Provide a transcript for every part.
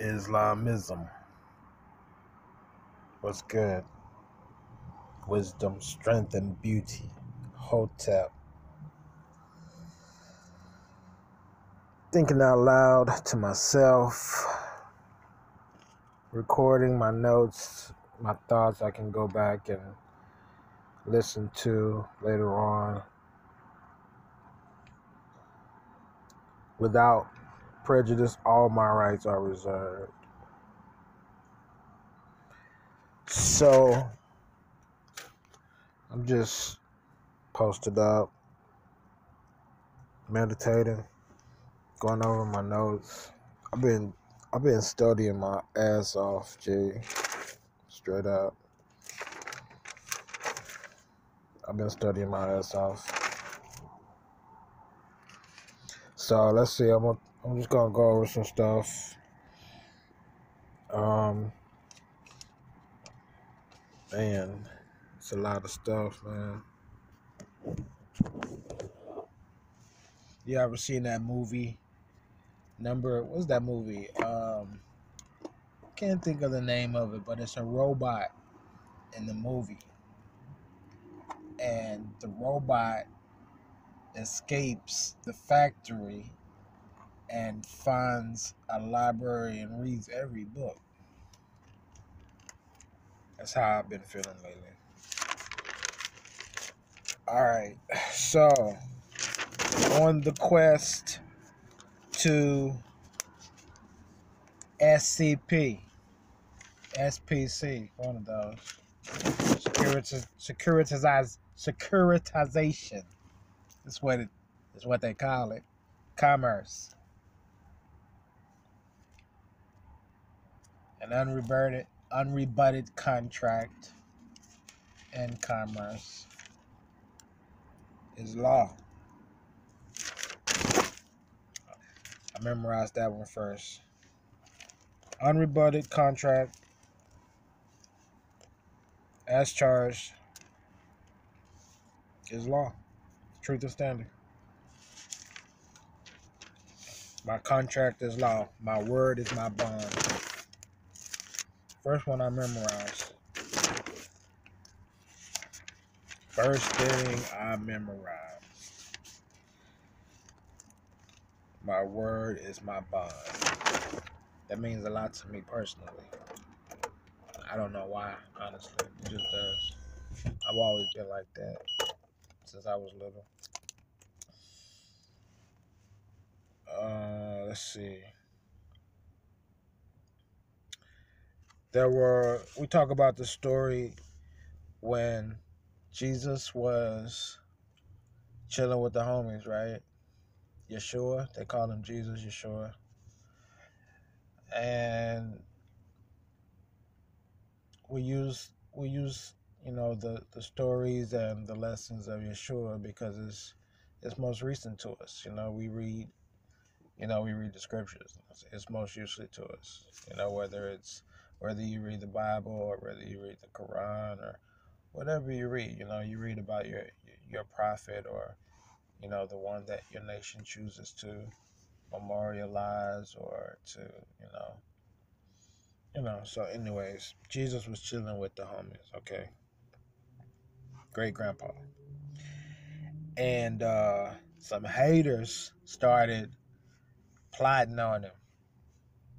Islamism. What's good? Wisdom, strength, and beauty. Hotep. Thinking out loud to myself. Recording my notes, my thoughts I can go back and listen to later on. Without prejudice, all my rights are reserved. So, I'm just posted up, meditating, going over my notes. I've been studying my ass off, G. Straight up. I've been studying my ass off. So let's see. I'm just gonna go over some stuff. Man, it's a lot of stuff, man. You ever seen that movie? What's that movie? Can't think of the name of it, but it's a robot in the movie, and the robot escapes the factory and finds a library and reads every book. That's how I've been feeling lately. Alright, so on the quest to SCP, SPC, one of those. Securitization. That's what they call it. Commerce. An unrebutted contract and commerce is law. I memorized that one first. Unrebutted contract as charged is law. Truth and standard. My contract is law. My word is my bond. First one I memorized. First thing I memorized. My word is my bond. That means a lot to me personally. I don't know why, honestly. It just does. I've always been like that since I was little. Let's see. We talk about the story when Jesus was chilling with the homies, right? Yeshua, they call him Jesus, Yeshua. And we use the stories and the lessons of Yeshua because it's most recent to us. We read the scriptures. It's most useful to us. Whether you read the Bible or whether you read the Quran or whatever you read. You read about your prophet or the one that your nation chooses to memorialize or to So anyways, Jesus was chilling with the homies. Okay, great grandpa, and some haters started plotting on him.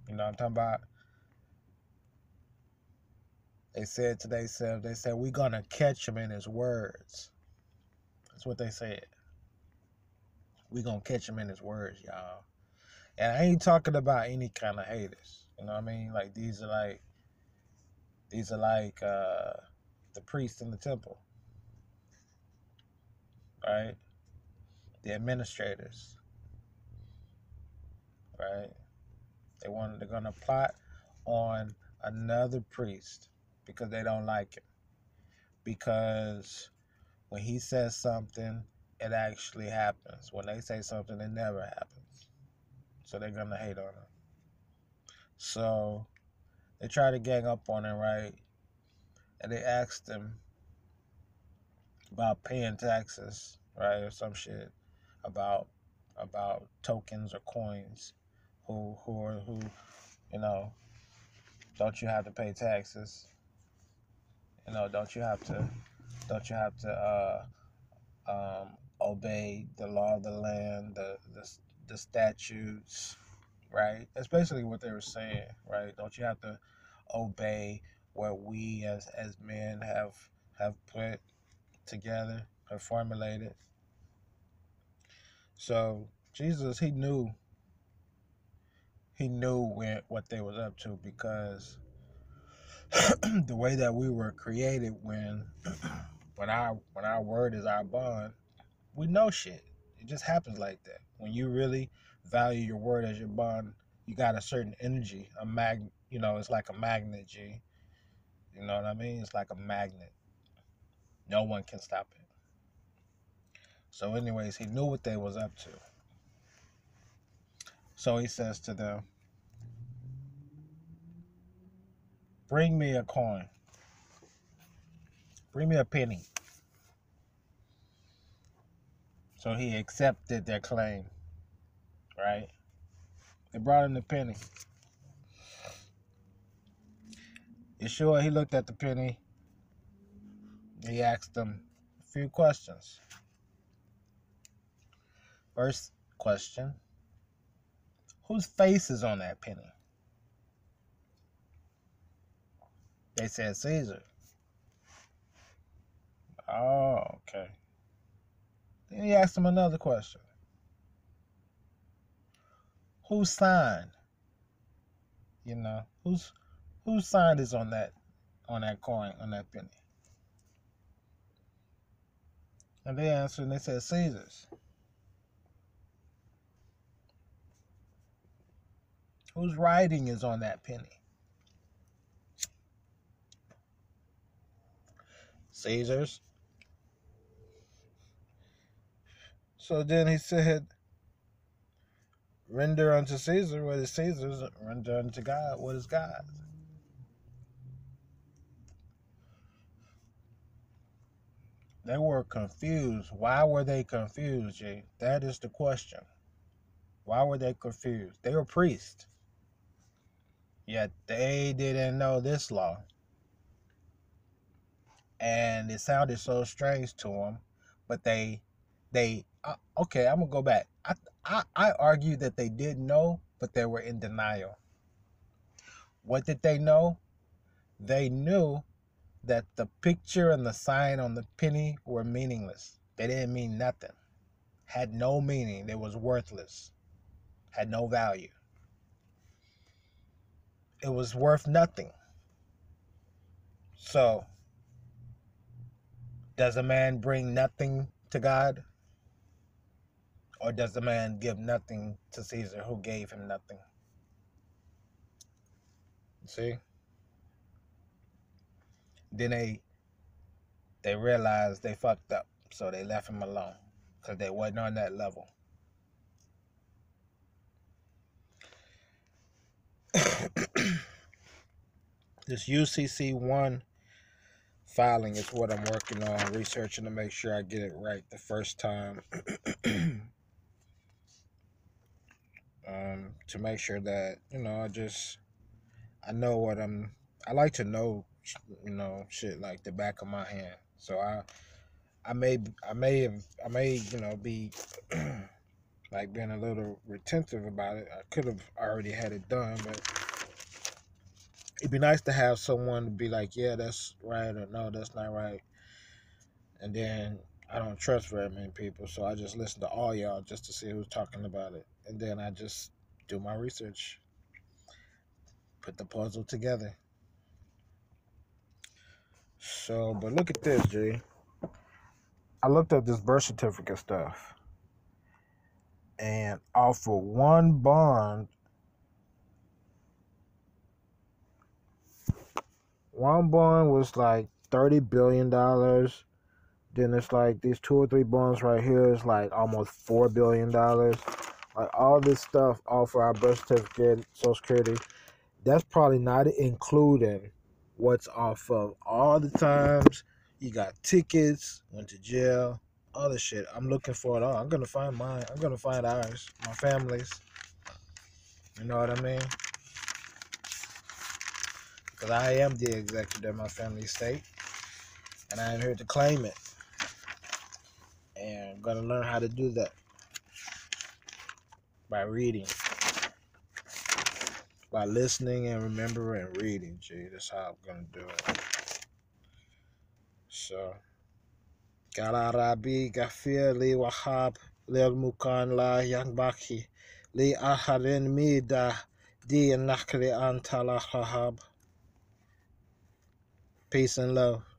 You know what I'm talking about? They said to themselves, we're going to catch him in his words. That's what they said. We're going to catch him in his words, y'all. And I ain't talking about any kind of haters. You know what I mean? Like, these are like the priests in the temple. Right? The administrators. Right? They're going to plot on another priest because they don't like him. Because when he says something, it actually happens. When they say something, it never happens. So they're going to hate on him. So they try to gang up on him, right? And they asked him about paying taxes, right? Or some shit about tokens or coins. Who You know, don't you have to pay taxes? You know, don't you have to obey the law of the land, the statutes, right? That's basically what they were saying, right? Don't you have to obey what we as men have put together, have formulated? So Jesus, he knew what they was up to, because the way that we were created, when our word is our bond, we know shit. It just happens like that. When you really value your word as your bond, you got a certain energy, it's like a magnet, G. You know what I mean? It's like a magnet. No one can stop it. So anyways, he knew what they was up to. So he says to them, bring me a coin. Bring me a penny. So he accepted their claim, right? They brought him the penny. Yeshua, he looked at the penny. He asked them a few questions. First question, whose face is on that penny? They said Caesar. Oh, okay. Then he asked them another question. Whose sign? Whose sign is on that coin, on that penny? And they answered and they said Caesar's. Whose writing is on that penny? Caesar's. So then he said, render unto Caesar what is Caesar's, render unto God what is God's. They were confused. Why were they confused, Jay? That is the question. Why were they confused? They were priests. Yet they didn't know this law. And it sounded so strange to them. But okay, I'm going to go back. I argue that they did know, but they were in denial. What did they know? They knew that the picture and the sign on the penny were meaningless. They didn't mean nothing. Had no meaning. They was worthless. Had no value. It was worth nothing. So, does a man bring nothing to God? Or does the man give nothing to Caesar, who gave him nothing? See? Then they realized they fucked up. So they left him alone. Because they wasn't on that level. This UCC1 filing is what I'm working on, researching to make sure I get it right the first time. To make sure that, I know what I like to know, shit like the back of my hand. So I may, be like being a little retentive about it. I could have already had it done, but it'd be nice to have someone to be like, yeah, that's right, or no, that's not right. And then I don't trust very many people, so I just listen to all y'all just to see who's talking about it. And then I just do my research, put the puzzle together. So, but look at this, G. I looked up this birth certificate stuff. And off of one bond was like $30 billion. Then it's like these 2 or 3 bonds right here is like almost $4 billion. Like all this stuff off of our birth certificate, Social Security, that's probably not including what's off of all the times you got tickets, went to jail, other shit. I'm looking for it all. I'm gonna find mine. I'm gonna find ours, my family's. You know what I mean? because I am the executor of my family estate, and I am here to claim it. And I'm going to learn how to do that by reading, by listening and remembering and reading. Gee, that's how I'm going to do it. So, Gala Rabi Gafir Li Wahab Lil Mukan La Yang Baki Li Aharin Mida Di Nakli Antala Hahab. Peace and love.